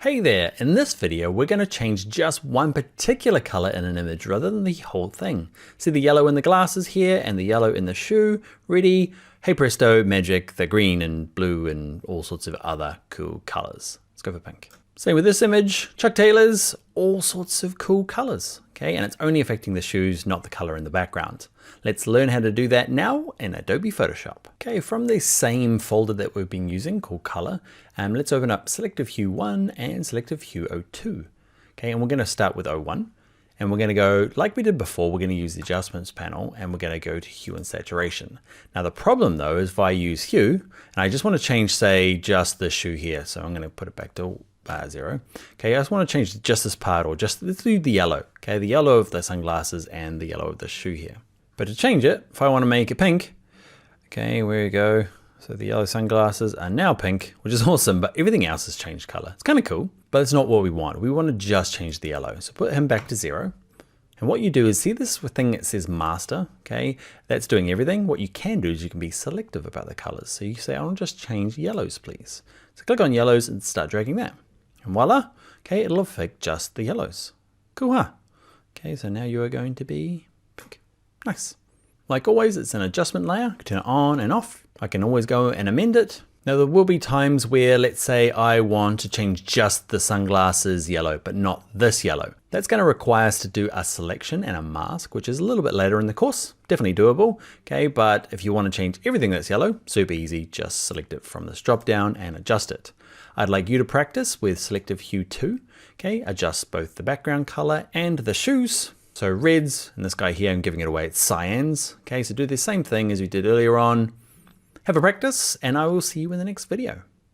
Hey there, in this video we're going to change just one particular color in an image rather than the whole thing. See the yellow in the glasses here and the yellow in the shoe? Ready? Hey presto, magic, the green and blue and all sorts of other cool colors. Let's go for pink. Same with this image, Chuck Taylor's, all sorts of cool colors. Okay, and it's only affecting the shoes, not the color in the background. Let's learn how to do that now in Adobe Photoshop. Okay, from the same folder that we've been using called Color, let's open up Selective Hue 1 and Selective Hue 02. Okay, and we're going to start with 01. And we're going to go, like we did before, we're going to use the Adjustments panel and we're going to go to Hue and Saturation. Now the problem though is if I use Hue, and I just want to change, say, just the shoe here. So I'm going to put it back to 0. Okay, I just want to change just this part, or just let's do the yellow. Okay, the yellow of the sunglasses and the yellow of the shoe here. But to change it, if I want to make it pink, okay, where we go. So the yellow sunglasses are now pink, which is awesome, but everything else has changed color. It's kind of cool, but it's not what we want. We want to just change the yellow. So put him back to 0. And what you do is see this thing that says master, okay? That's doing everything. What you can do is you can be selective about the colors. So you say, I want to just change yellows, please. So click on yellows and start dragging that. And voila, okay, it'll affect just the yellows. Cool, huh? Okay, so now you are going to be pink. Nice. Like always, it's an adjustment layer. Turn it on and off. I can always go and amend it. Now there will be times where, let's say I want to change just the sunglasses yellow, but not this yellow. That's going to require us to do a selection and a mask, which is a little bit later in the course. Definitely doable, okay? But if you want to change everything that's yellow, super easy. Just select it from this drop down and adjust it. I'd like you to practice with Selective Hue 2, okay? Adjust both the background color and the shoes. So reds, and this guy here, I'm giving it away, it's cyans. Okay, so do the same thing as we did earlier on. Have a practice, and I will see you in the next video.